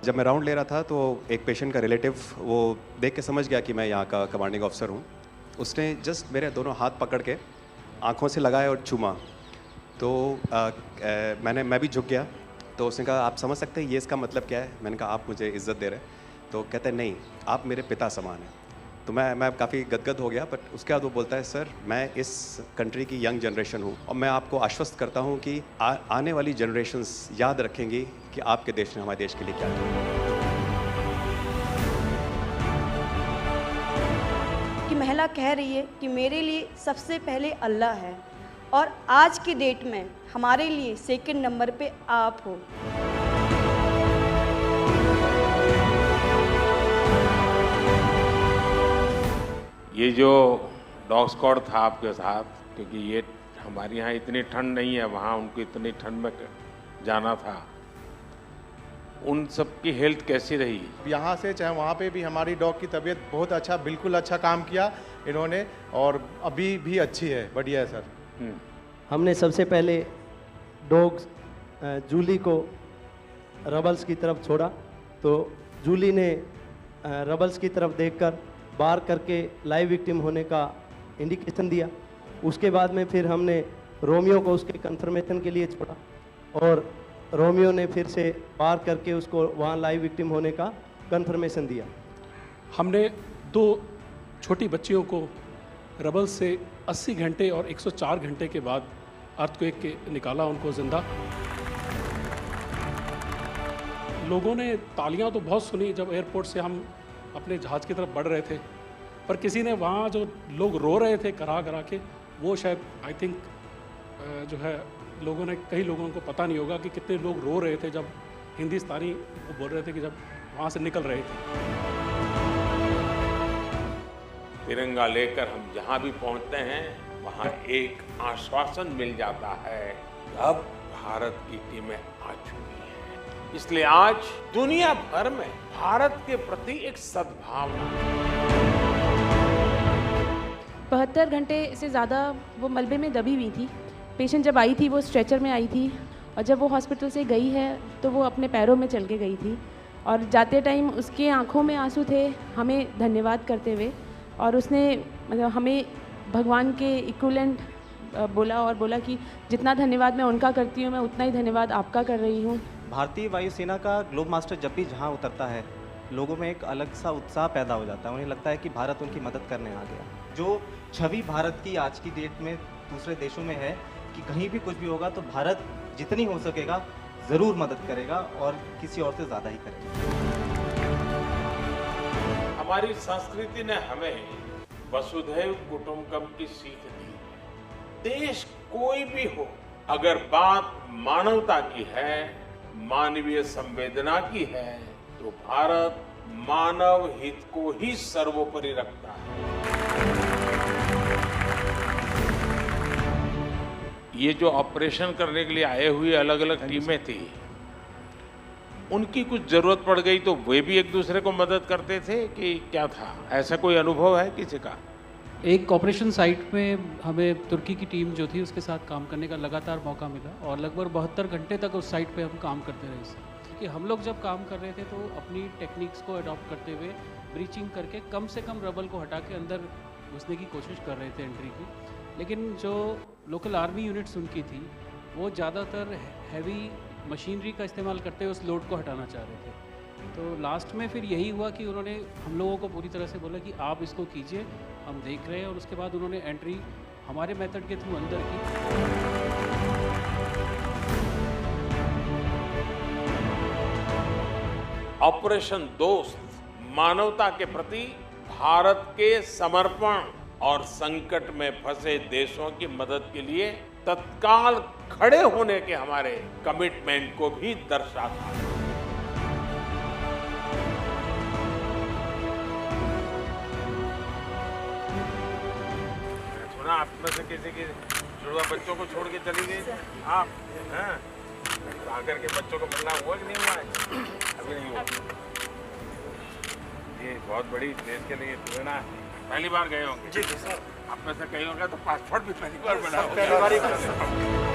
जब मैं राउंड ले रहा था तो एक पेशेंट का रिलेटिव वो देख के समझ गया कि मैं यहाँ का कमांडिंग ऑफिसर हूँ। उसने जस्ट मेरे दोनों हाथ पकड़ के आँखों से लगाए और चूमा। तो मैं भी झुक गया। तो उसने कहा आप समझ सकते हैं ये इसका मतलब क्या है? मैंने कहा आप मुझे इज़्ज़त दे रहे हैं। तो कहते हैं नहीं, आप मेरे पिता समान हैं। तो मैं काफ़ी गदगद हो गया। बट उसके बाद वो बोलता है सर मैं इस कंट्री की यंग जनरेशन हूँ और मैं आपको आश्वस्त करता हूँ कि आने वाली जनरेशन्स याद रखेंगी कि आपके देश ने हमारे देश के लिए क्या किया। कि महिला कह रही है कि मेरे लिए सबसे पहले अल्लाह है और आज की डेट में हमारे लिए सेकंड नंबर पे आप हो। ये जो डॉग स्क्वाड था आपके साथ, क्योंकि ये हमारे यहाँ इतनी ठंड नहीं है, वहाँ उनको इतनी ठंड में जाना था, उन सब की हेल्थ कैसी रही? यहाँ से चाहे वहाँ पे भी हमारी डॉग की तबीयत बहुत अच्छा, बिल्कुल अच्छा काम किया इन्होंने और अभी भी अच्छी है, बढ़िया है सर। हमने सबसे पहले डॉग जूली को रबल्स की तरफ छोड़ा तो जूली ने रबल्स की तरफ देखकर बार करके लाइव विक्टिम होने का इंडिकेशन दिया। उसके बाद में फिर हमने रोमियो को उसके कंफर्मेशन के लिए छोड़ा और रोमियो ने फिर से बार करके उसको वहाँ लाइव विक्टिम होने का कंफर्मेशन दिया। हमने 2 छोटी बच्चियों को रबल से 80 घंटे और 104 घंटे के बाद अर्थक्वेक के निकाला उनको जिंदा। लोगों ने तालियां तो बहुत सुनी जब एयरपोर्ट से हम अपने जहाज़ की तरफ बढ़ रहे थे, पर किसी ने वहाँ जो लोग रो रहे थे करा करा के, वो शायद आई थिंक जो है लोगों ने, कई लोगों को पता नहीं होगा कि कितने लोग रो रहे थे जब हिंदुस्तानी वो बोल रहे थे कि जब वहाँ से निकल रहे थे। तिरंगा लेकर हम जहाँ भी पहुँचते हैं वहाँ एक आश्वासन मिल जाता है, अब भारत की टीमें आ चुकी हैं। इसलिए आज दुनिया भर में भारत के प्रति एक सद्भावना। 72 घंटे से ज़्यादा वो मलबे में दबी हुई थी। पेशेंट जब आई थी वो स्ट्रेचर में आई थी और जब वो हॉस्पिटल से गई है तो वो अपने पैरों में चल के गई थी और जाते टाइम उसके आंखों में आंसू थे हमें धन्यवाद करते हुए, और उसने मतलब हमें भगवान के इक्विवेलेंट बोला और बोला कि जितना धन्यवाद मैं उनका करती हूँ मैं उतना ही धन्यवाद आपका कर रही हूँ। भारतीय वायुसेना का ग्लोब मास्टर जब भी जहाँ उतरता है लोगों में एक अलग सा उत्साह पैदा हो जाता है। उन्हें लगता है कि भारत उनकी मदद करने आ गया। जो छवि भारत की आज की डेट में दूसरे देशों में है कि कहीं भी कुछ भी होगा तो भारत जितनी हो सकेगा ज़रूर मदद करेगा और किसी और से ज़्यादा ही करेगा। हमारी संस्कृति ने हमें वसुधैव कुटुंबकम की सीख दी। देश कोई भी हो, अगर बात मानवता की है, मानवीय संवेदना की है, तो भारत मानव हित को ही सर्वोपरि रखता है। ये जो ऑपरेशन करने के लिए आए हुए अलग अलग टीमें थी, उनकी कुछ जरूरत पड़ गई तो वे भी एक दूसरे को मदद करते थे कि क्या था? ऐसा कोई अनुभव है किसी का? एक ऑपरेशन साइट में हमें तुर्की की टीम जो थी उसके साथ काम करने का लगातार मौका मिला और लगभग 72 घंटे तक उस साइट पे हम काम करते रहे इससे। कि हम लोग जब काम कर रहे थे तो अपनी टेक्निक्स को अडॉप्ट करते हुए ब्रीचिंग करके कम से कम रबल को हटा के अंदर घुसने की कोशिश कर रहे थे एंट्री की। लेकिन जो लोकल आर्मी यूनिट्स उनकी थी वो ज़्यादातर हैवी मशीनरी का इस्तेमाल करते हुए उस लोड को हटाना चाह रहे थे। तो लास्ट में फिर यही हुआ कि उन्होंने हम लोगों को पूरी तरह से बोला कि आप इसको कीजिए, हम देख रहे हैं, और उसके बाद उन्होंने एंट्री हमारे मेथड के थ्रू अंदर की। ऑपरेशन दोस्त मानवता के प्रति भारत के समर्पण और संकट में फंसे देशों की मदद के लिए तत्काल खड़े होने के हमारे कमिटमेंट को भी दर्शाता है। सुना आप में से किसी की जुड़वा बच्चों को छोड़ के चली गई आप, हैं? आकर के बच्चों को मिलना हुआ कि नहीं हुआ है? अभी नहीं हुआ। ये बहुत बड़ी देश के लिए प्रेरणा है। पहली बार गए होंगे? जी सर। आप में से कई होंगे तो पासपोर्ट भी पहली बार बना होगा।